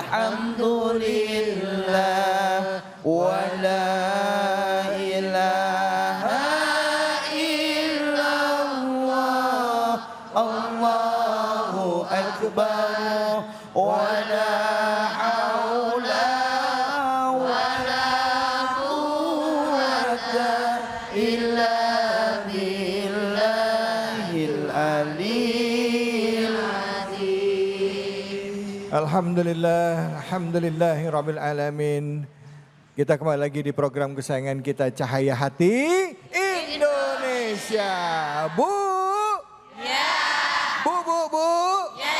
Alhamdulillah wa la ilaha illallah. Allahu akbar wa la haula wa la quwwata illa billahil aliyyil azim. Alhamdulillah, alhamdulillahi rabbil alamin. Kita kembali lagi di program kesayangan kita, Cahaya Hati Indonesia. Bu? Ya. Bu. Ya.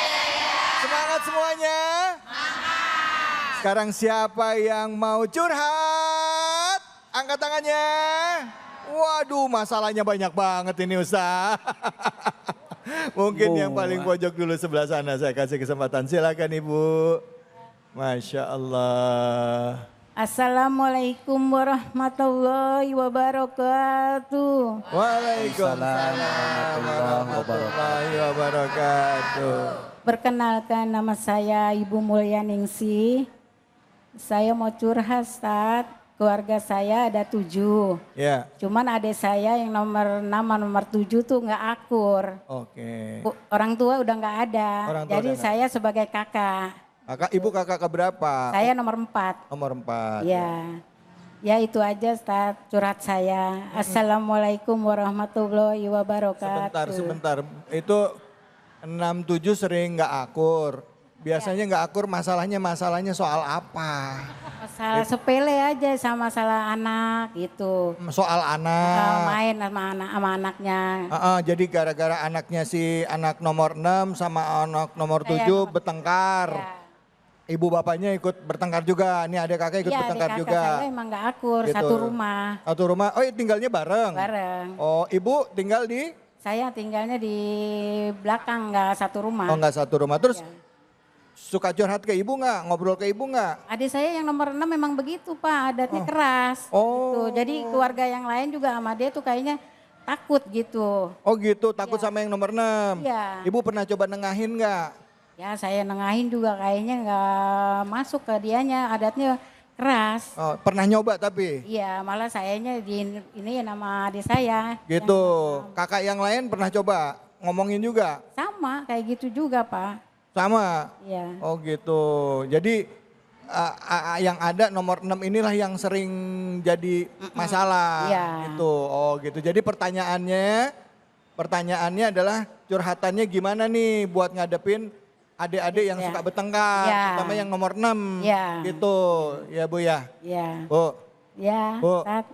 Semangat semuanya? Semangat. Sekarang siapa yang mau curhat? Angkat tangannya. Waduh, masalahnya banyak banget ini Ustaz. Mungkin yang paling pojok dulu sebelah sana, saya kasih kesempatan. Silakan Ibu. Masya Allah. Assalamualaikum warahmatullahi wabarakatuh. Waalaikumsalam warahmatullahi wabarakatuh. Perkenalkan, nama saya Ibu Mulyaningsih. Saya mau curhat, Ustaz. Keluarga saya ada 7. Ya. Cuman adik saya yang nomor 6 sama nomor 7 tuh nggak akur. Oke. Orang tua udah nggak ada. Orang tua Jadi udah nggak. saya sebagai kakak. Ibu kakak keberapa? Saya nomor 4. Nomor 4. Ya. Ya itu aja Ustaz curhat saya. Assalamualaikum warahmatullahi wabarakatuh. Sebentar. Itu 6-7 sering nggak akur. Biasanya nggak akur, masalahnya soal apa? Masalah sepele aja sama masalah anak gitu. Soal anak. Main sama anaknya. Jadi gara-gara anaknya si anak nomor 6 sama anak nomor 7 bertengkar. Ya. Ibu bapaknya ikut bertengkar juga. Ini adik kakak ikut bertengkar adik juga. Saya emang gak akur, Gitu. satu rumah. Satu rumah. Oh, tinggalnya bareng. Bareng. Oh, ibu tinggal di? Saya tinggalnya di belakang, gak satu rumah. Oh, enggak satu rumah. Terus Ya. suka curhat ke ibu nggak? Ngobrol ke ibu nggak? Adik saya yang nomor 6 memang begitu Pak, adatnya keras. Oh. Gitu. Jadi keluarga yang lain juga sama dia tuh kayaknya takut gitu. Oh gitu, takut sama yang nomor 6. Iya. Ibu pernah coba nengahin nggak? Ya saya nengahin juga kayaknya gak masuk ke dianya, adatnya keras. Oh, pernah nyoba tapi? Iya, malah sayanya ini nama adik saya. Gitu. Kakak yang lain pernah coba ngomongin juga? Sama, kayak gitu juga Pak. Sama? Iya. Oh gitu. Jadi yang ada nomor 6 inilah yang sering jadi masalah. Iya. Gitu. Oh gitu. Jadi pertanyaannya adalah curhatannya gimana nih buat ngadepin adik-adik yang Iya. suka bertengkar. Iya. Terutama yang nomor 6. Iya. Gitu. Ya Bu ya? Iya. Bu. Ya, Bu. Ustaz.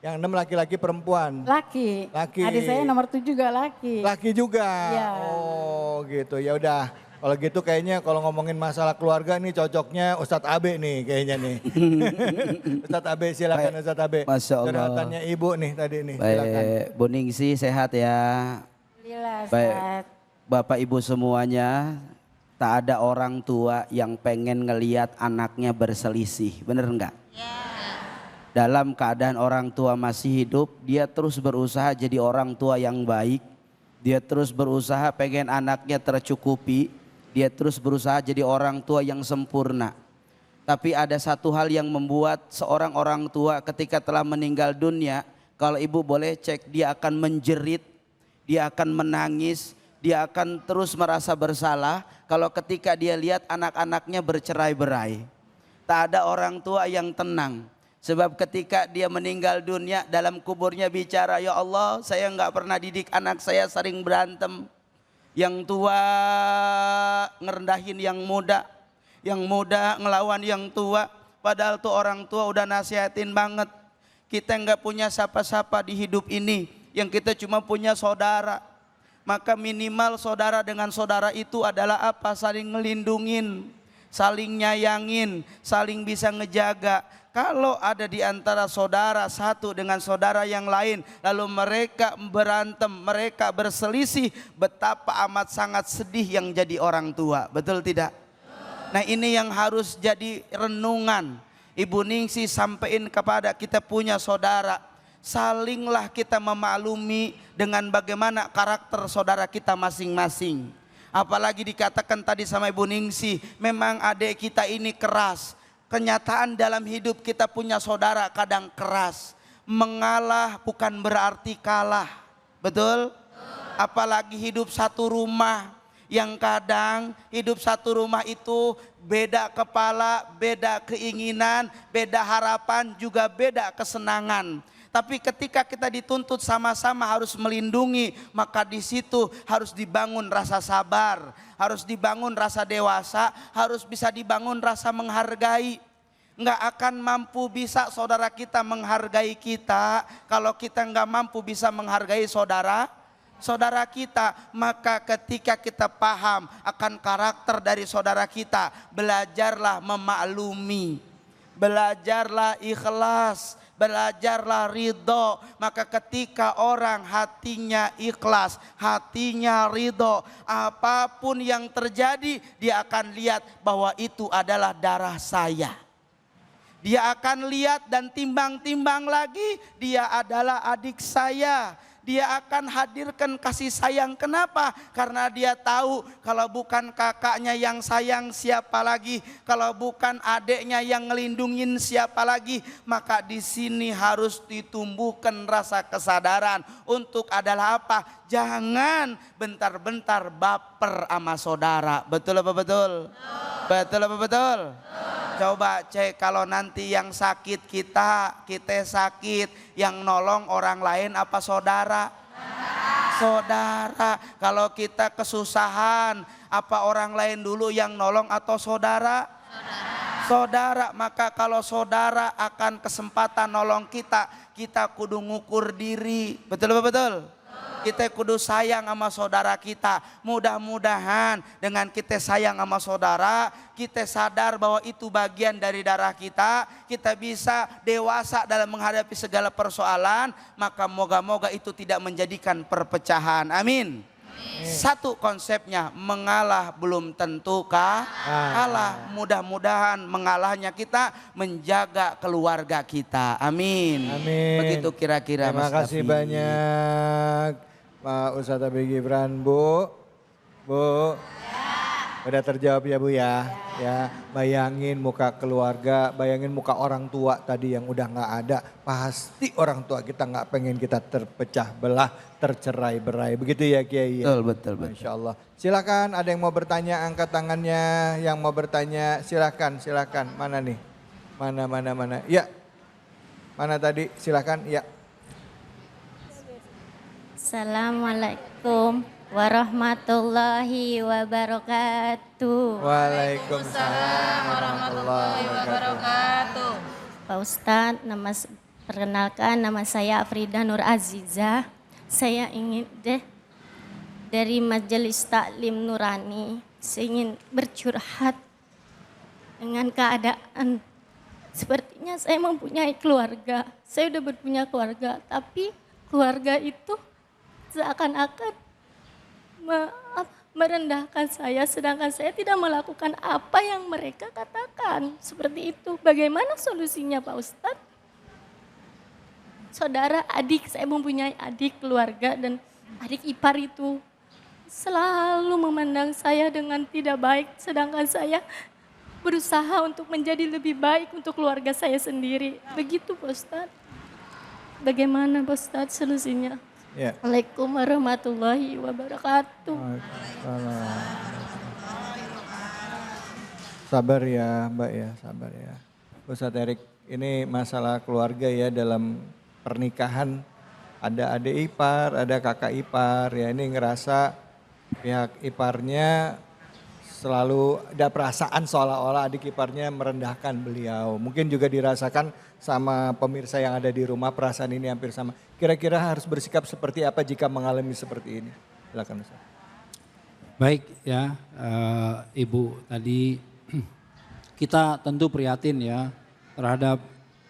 Yang 6 laki-laki perempuan? Laki. Laki. Adik saya nomor 7 juga laki. Laki juga? Iya. Oh gitu, ya udah. Kalau gitu kayaknya kalau ngomongin masalah keluarga nih cocoknya Ustadz Abe nih kayaknya nih. Ustadz Abe silakan Ustadz Abe. Masya Allah. Curhatannya ibu nih tadi nih, silakan. Baik, Bu Ningsih sehat ya. Alhamdulillah, Baik, Ustaz. Bapak Ibu semuanya, tak ada orang tua yang pengen ngeliat anaknya berselisih, bener enggak? Dalam keadaan orang tua masih hidup, dia terus berusaha jadi orang tua yang baik. Dia terus berusaha pengen anaknya tercukupi. Dia terus berusaha jadi orang tua yang sempurna. Tapi ada satu hal yang membuat seorang orang tua ketika telah meninggal dunia, kalau ibu boleh cek, dia akan menjerit, dia akan menangis, dia akan terus merasa bersalah kalau ketika dia lihat anak-anaknya bercerai-berai. Tak ada orang tua yang tenang. Sebab ketika dia meninggal dunia, dalam kuburnya bicara, ya Allah, saya nggak pernah didik anak saya, sering berantem. Yang tua ngerendahin yang muda ngelawan yang tua. Padahal tuh orang tua udah nasihatin banget. Kita nggak punya siapa-siapa di hidup ini, yang kita cuma punya saudara. Maka minimal saudara dengan saudara itu adalah apa? Saling ngelindungin, saling nyayangin, saling bisa ngejaga. Kalau ada di antara saudara satu dengan saudara yang lain, lalu mereka berantem, mereka berselisih, betapa amat sangat sedih yang jadi orang tua, betul tidak? Nah ini yang harus jadi renungan. Ibu Ningsih sampaikan kepada kita punya saudara, salinglah kita memaklumi dengan bagaimana karakter saudara kita masing-masing. Apalagi dikatakan tadi sama Ibu Ningsih, memang adik kita ini keras. Kenyataan dalam hidup kita punya saudara kadang keras. Mengalah bukan berarti kalah. Betul? Apalagi hidup satu rumah. Yang kadang hidup satu rumah itu beda kepala, beda keinginan, beda harapan, juga beda kesenangan. Tapi ketika kita dituntut sama-sama harus melindungi, maka di situ harus dibangun rasa sabar, harus dibangun rasa dewasa, harus bisa dibangun rasa menghargai. Nggak akan mampu bisa saudara kita menghargai kita kalau kita nggak mampu bisa menghargai saudara kita. Maka ketika kita paham akan karakter dari saudara kita, belajarlah memaklumi, belajarlah ikhlas, belajarlah ridho. Maka ketika orang hatinya ikhlas, hatinya ridho, apapun yang terjadi dia akan lihat bahwa itu adalah darah saya. Dia akan lihat dan timbang-timbang lagi, dia adalah adik saya. Dia akan hadirkan kasih sayang. Kenapa? Karena dia tahu kalau bukan kakaknya yang sayang siapa lagi, kalau bukan adiknya yang ngelindungin siapa lagi. Maka di sini harus ditumbuhkan rasa kesadaran untuk adalah apa? Jangan bentar-bentar baper sama saudara. Betul apa betul? Betul apa betul? Coba cek kalau nanti yang sakit kita sakit, yang nolong orang lain apa saudara? Saudara. Kalau kita kesusahan, apa orang lain dulu yang nolong atau saudara? Saudara. Maka kalau saudara akan kesempatan nolong kita, kita kudu ngukur diri. Betul apa betul? Kita kudu sayang sama saudara kita. Mudah-mudahan dengan kita sayang sama saudara, kita sadar bahwa itu bagian dari darah kita. Kita bisa dewasa dalam menghadapi segala persoalan. Maka moga-moga itu tidak menjadikan perpecahan. Amin. Satu konsepnya, mengalah belum tentu kalah. Mudah-mudahan mengalahnya kita menjaga keluarga kita. Amin. Begitu kira-kira. Terima kasih banyak Pak Ustadz Abi Gibran. Bu, udah terjawab ya Bu ya. Ya, bayangin muka keluarga, bayangin muka orang tua tadi yang udah nggak ada. Pasti orang tua kita nggak pengen kita terpecah belah, tercerai-berai. Begitu ya Kiai? Betul. Masya Allah. Silakan, ada yang mau bertanya, angkat tangannya. Yang mau bertanya silakan. Mana nih? Mana? Ya, mana tadi? Silakan. Ya. Assalamualaikum warahmatullahi wabarakatuh. Waalaikumsalam warahmatullahi wabarakatuh. Pak Ustadz, perkenalkan nama saya Afrida Nur Aziza. Saya ingin dari Majelis Taklim Nurani, saya ingin bercurhat dengan keadaan. Sepertinya saya mempunyai keluarga, saya udah berpunya keluarga, tapi keluarga itu seakan-akan merendahkan saya, sedangkan saya tidak melakukan apa yang mereka katakan. Seperti itu. Bagaimana solusinya Pak Ustadz? Saudara, adik, saya mempunyai adik keluarga dan adik ipar itu selalu memandang saya dengan tidak baik, sedangkan saya berusaha untuk menjadi lebih baik untuk keluarga saya sendiri. Begitu Pak Ustadz. Bagaimana Pak Ustadz solusinya? Ya. Assalamualaikum warahmatullahi wabarakatuh. Sabar ya Mbak ya, sabar ya. Ustadz Erik, ini masalah keluarga ya dalam pernikahan. Ada adik ipar, ada kakak ipar ya, ini ngerasa pihak iparnya selalu ada perasaan seolah-olah adik iparnya merendahkan beliau. Mungkin juga dirasakan sama pemirsa yang ada di rumah, perasaan ini hampir sama. Kira-kira harus bersikap seperti apa jika mengalami seperti ini? Silakan Ustaz. Baik ya, Ibu tadi kita tentu prihatin ya terhadap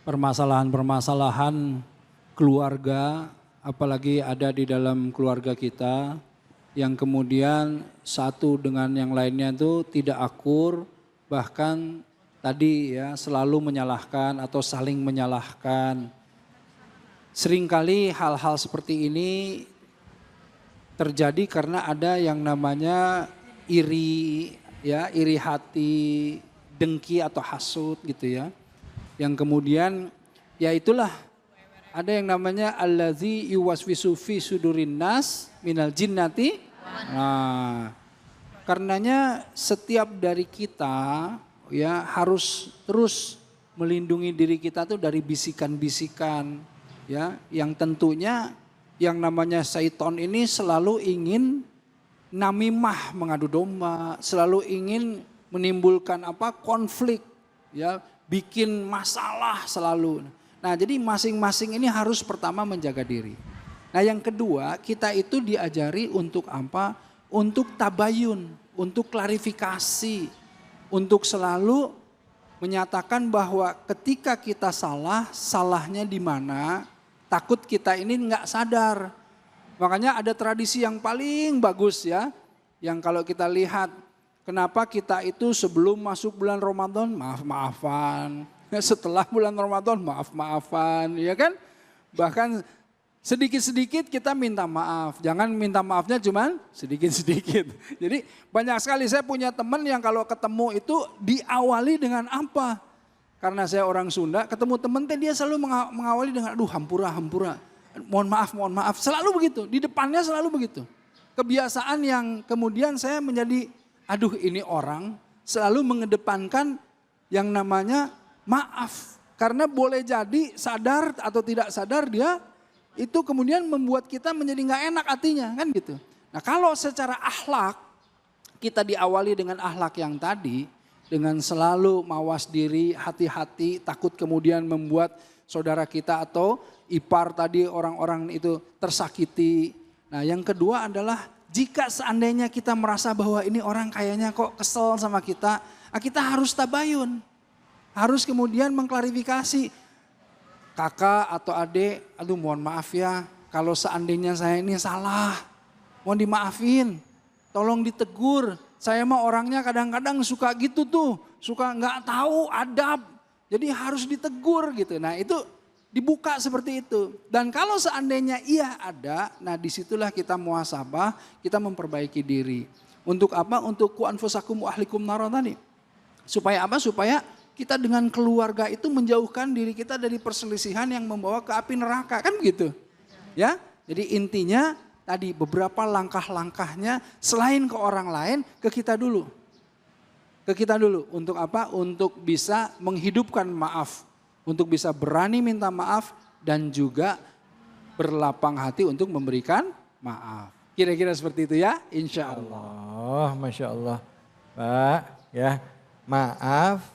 permasalahan-permasalahan keluarga, apalagi ada di dalam keluarga kita yang kemudian satu dengan yang lainnya itu tidak akur, bahkan tadi ya selalu menyalahkan atau saling menyalahkan. Seringkali hal-hal seperti ini terjadi karena ada yang namanya iri, ya, iri hati, dengki atau hasut gitu ya. Yang kemudian ya itulah ada yang namanya allazi yuwaswisu fi sudurin nas minal jinnati. Nah, karenanya setiap dari kita ya harus terus melindungi diri kita tuh dari bisikan-bisikan ya yang tentunya yang namanya syaiton ini selalu ingin namimah, mengadu domba, selalu ingin menimbulkan konflik ya, bikin masalah selalu. Nah, jadi masing-masing ini harus pertama menjaga diri. Nah, yang kedua, kita itu diajari untuk apa? Untuk tabayun, untuk klarifikasi, untuk selalu menyatakan bahwa ketika kita salah, salahnya di mana? Takut kita ini nggak sadar. Makanya ada tradisi yang paling bagus ya, yang kalau kita lihat kenapa kita itu sebelum masuk bulan Ramadan maaf-maafan, setelah bulan Ramadan maaf-maafan, ya kan? Bahkan sedikit-sedikit kita minta maaf, jangan minta maafnya cuman sedikit-sedikit. Jadi banyak sekali saya punya teman yang kalau ketemu itu diawali dengan apa? Karena saya orang Sunda, ketemu temen dia selalu mengawali dengan aduh hampura, mohon maaf, selalu begitu, di depannya selalu begitu. Kebiasaan yang kemudian saya menjadi aduh ini orang selalu mengedepankan yang namanya maaf. Karena boleh jadi sadar atau tidak sadar dia itu kemudian membuat kita menjadi gak enak hatinya kan gitu. Nah kalau secara akhlak kita diawali dengan akhlak yang tadi, dengan selalu mawas diri, hati-hati, takut kemudian membuat saudara kita atau ipar tadi orang-orang itu tersakiti. Nah yang kedua adalah jika seandainya kita merasa bahwa ini orang kayaknya kok kesel sama kita, kita harus tabayun. Harus kemudian mengklarifikasi. Kakak atau adik, aduh mohon maaf ya kalau seandainya saya ini salah, mohon dimaafin, tolong ditegur. Saya mah orangnya kadang-kadang suka gitu tuh, suka nggak tahu adab, jadi harus ditegur gitu. Nah itu dibuka seperti itu. Dan kalau seandainya iya ada, nah disitulah kita muhasabah, kita memperbaiki diri. Untuk apa? Untuk ku anfusakum wa ahlikum naro tadi. Supaya apa? Supaya kita dengan keluarga itu menjauhkan diri kita dari perselisihan yang membawa ke api neraka, kan begitu? Ya, jadi intinya tadi beberapa langkah-langkahnya selain ke orang lain, ke kita dulu. Ke kita dulu, untuk apa? Untuk bisa menghidupkan maaf. Untuk bisa berani minta maaf dan juga berlapang hati untuk memberikan maaf. Kira-kira seperti itu ya, insya Allah. Masya Allah. Pak, ya maafin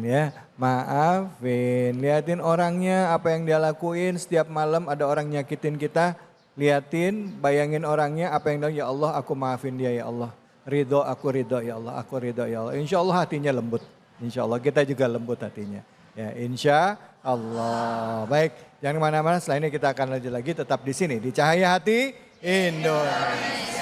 ya, maafin. Liatin orangnya apa yang dia lakuin setiap malam ada orang nyakitin kita. Liatin, bayangin orangnya apa yang dia, ya Allah aku maafin dia ya Allah. Ridho, aku ridho ya Allah, aku ridho ya Allah. Insya Allah hatinya lembut. Insya Allah kita juga lembut hatinya. Ya insya Allah. Baik, jangan kemana-mana, setelah ini kita akan lanjut lagi tetap di sini. Di Cahaya Hati Indonesia.